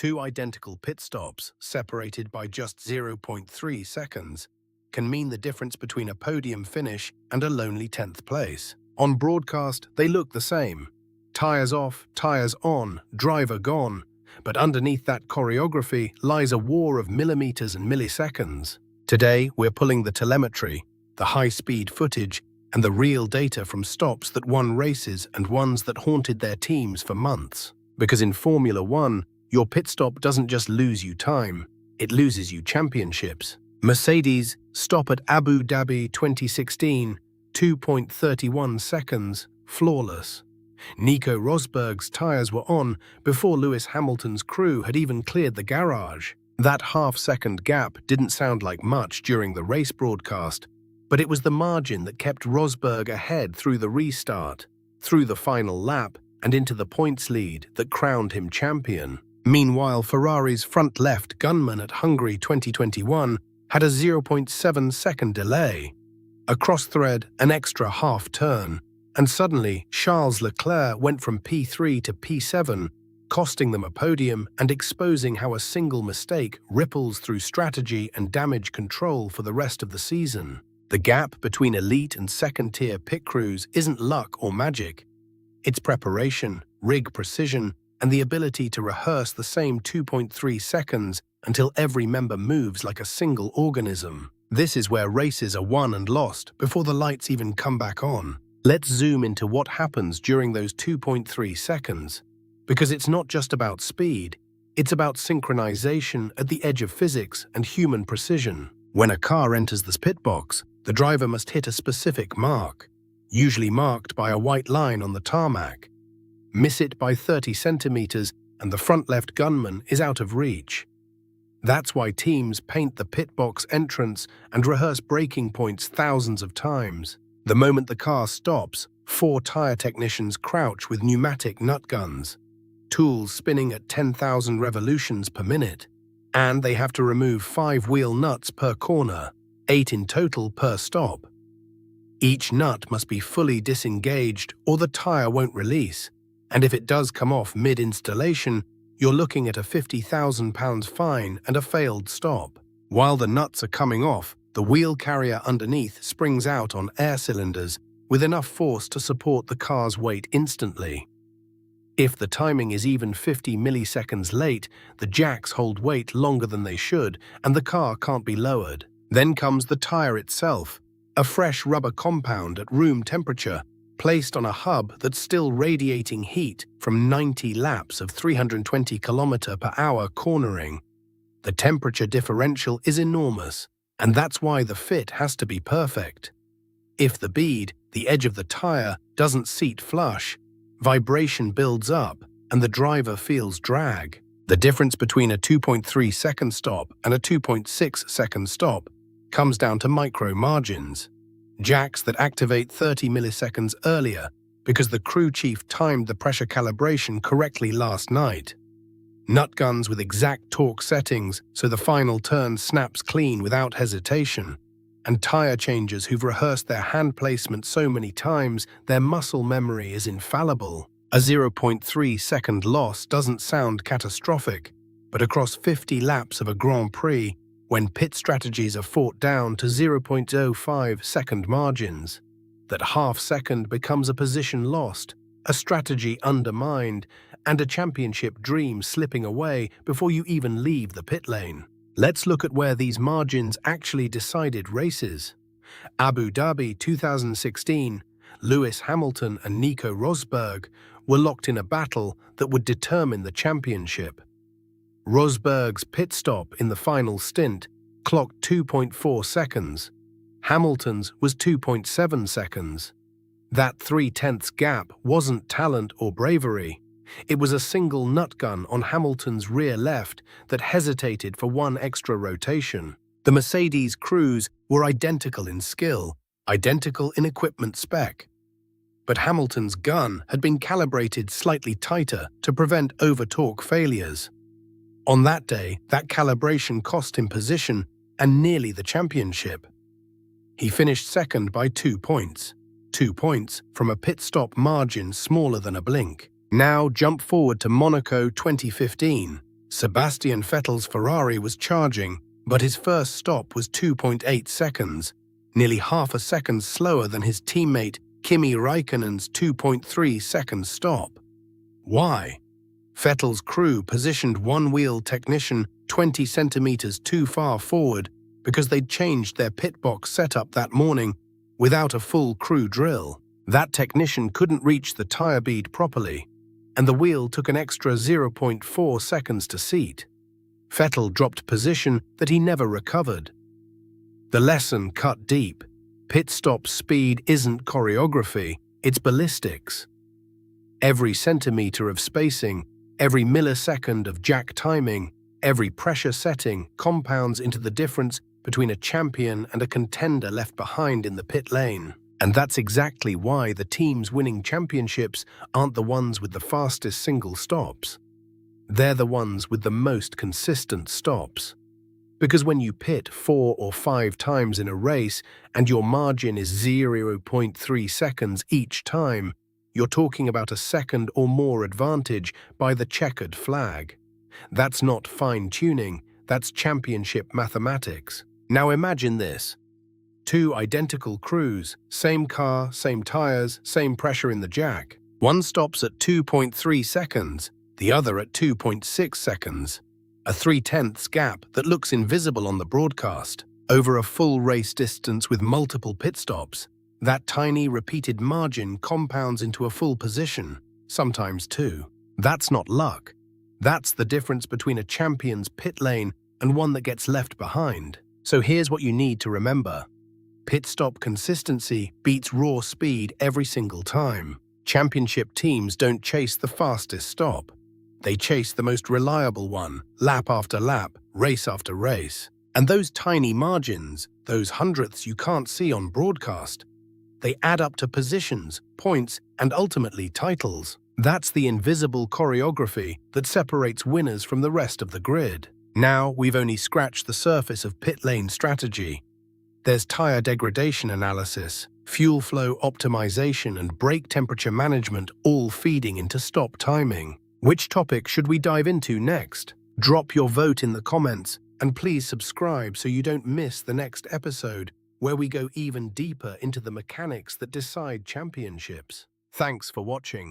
Two identical pit stops, separated by just 0.3 seconds, can mean the difference between a podium finish and a lonely 10th place. On broadcast, they look the same. Tyres off, tyres on, driver gone. But underneath that choreography lies a war of millimeters and milliseconds. Today, we're pulling the telemetry, the high-speed footage, and the real data from stops that won races and ones that haunted their teams for months. Because in Formula One, your pit stop doesn't just lose you time, it loses you championships. Mercedes stop at Abu Dhabi 2016, 2.31 seconds, flawless. Nico Rosberg's tyres were on before Lewis Hamilton's crew had even cleared the garage. That half-second gap didn't sound like much during the race broadcast, but it was the margin that kept Rosberg ahead through the restart, through the final lap, and into the points lead that crowned him champion. Meanwhile, Ferrari's front-left gunman at Hungary 2021 had a 0.7-second delay. A cross-thread, an extra half-turn, and suddenly Charles Leclerc went from P3 to P7, costing them a podium and exposing how a single mistake ripples through strategy and damage control for the rest of the season. The gap between elite and second-tier pit crews isn't luck or magic. It's preparation, rig precision, and the ability to rehearse the same 2.3 seconds until every member moves like a single organism. This is where races are won and lost before the lights even come back on. Let's zoom into what happens during those 2.3 seconds. Because it's not just about speed, it's about synchronization at the edge of physics and human precision. When a car enters the pit box, the driver must hit a specific mark, usually marked by a white line on the tarmac. Miss it by 30 centimeters and the front left gunman is out of reach. That's why teams paint the pit box entrance and rehearse braking points thousands of times. The moment the car stops, 4 tire technicians crouch with pneumatic nut guns, tools spinning at 10,000 revolutions per minute, and they have to remove 5 wheel nuts per corner, 8 in total per stop. Each nut must be fully disengaged or the tire won't release, and if it does come off mid-installation, you're looking at a £50,000 fine and a failed stop. While the nuts are coming off, the wheel carrier underneath springs out on air cylinders with enough force to support the car's weight instantly. If the timing is even 50 milliseconds late, the jacks hold weight longer than they should and the car can't be lowered. Then comes the tire itself, a fresh rubber compound at room temperature, placed on a hub that's still radiating heat from 90 laps of 320 km/h cornering. The temperature differential is enormous, and that's why the fit has to be perfect. If the bead, the edge of the tire, doesn't seat flush, vibration builds up and the driver feels drag. The difference between a 2.3-second stop and a 2.6-second stop comes down to micro margins. Jacks that activate 30 milliseconds earlier because the crew chief timed the pressure calibration correctly last night. Nut guns with exact torque settings so the final turn snaps clean without hesitation. And tire changers who've rehearsed their hand placement so many times, their muscle memory is infallible. A 0.3-second loss doesn't sound catastrophic, but across 50 laps of a Grand Prix, when pit strategies are fought down to 0.05-second margins, that half-second becomes a position lost, a strategy undermined, and a championship dream slipping away before you even leave the pit lane. Let's look at where these margins actually decided races. Abu Dhabi 2016, Lewis Hamilton and Nico Rosberg were locked in a battle that would determine the championship. Rosberg's pit stop in the final stint clocked 2.4 seconds. Hamilton's was 2.7 seconds. That 0.3 gap wasn't talent or bravery. It was a single nut gun on Hamilton's rear left that hesitated for one extra rotation. The Mercedes crews were identical in skill, identical in equipment spec. But Hamilton's gun had been calibrated slightly tighter to prevent over-torque failures. On that day, that calibration cost him position and nearly the championship. He finished second by 2 points. 2 points from a pit stop margin smaller than a blink. Now jump forward to Monaco 2015. Sebastian Vettel's Ferrari was charging, but his first stop was 2.8 seconds, nearly half a second slower than his teammate Kimi Raikkonen's 2.3-second stop. Why? Vettel's crew positioned one-wheel technician 20 centimeters too far forward because they'd changed their pit box setup that morning without a full crew drill. That technician couldn't reach the tire bead properly, and the wheel took an extra 0.4 seconds to seat. Vettel dropped position that he never recovered. The lesson cut deep. Pit stop speed isn't choreography, it's ballistics. Every centimeter of spacing, every millisecond of jack timing, every pressure setting compounds into the difference between a champion and a contender left behind in the pit lane. And that's exactly why the teams winning championships aren't the ones with the fastest single stops. They're the ones with the most consistent stops. Because when you pit 4 or 5 times in a race and your margin is 0.3 seconds each time, you're talking about a second or more advantage by the checkered flag. That's not fine-tuning, that's championship mathematics. Now imagine this. 2 identical crews, same car, same tires, same pressure in the jack. One stops at 2.3 seconds, the other at 2.6 seconds. A 3/10ths gap that looks invisible on the broadcast. Over a full race distance with multiple pit stops, that tiny repeated margin compounds into a full position, sometimes 2. That's not luck. That's the difference between a champion's pit lane and one that gets left behind. So here's what you need to remember. Pit stop consistency beats raw speed every single time. Championship teams don't chase the fastest stop. They chase the most reliable one, lap after lap, race after race. And those tiny margins, those hundredths you can't see on broadcast, they add up to positions, points, and ultimately titles. That's the invisible choreography that separates winners from the rest of the grid. Now we've only scratched the surface of pit lane strategy. There's tire degradation analysis, fuel flow optimization, and brake temperature management all feeding into stop timing. Which topic should we dive into next? Drop your vote in the comments, and please subscribe so you don't miss the next episode, where we go even deeper into the mechanics that decide championships. Thanks for watching.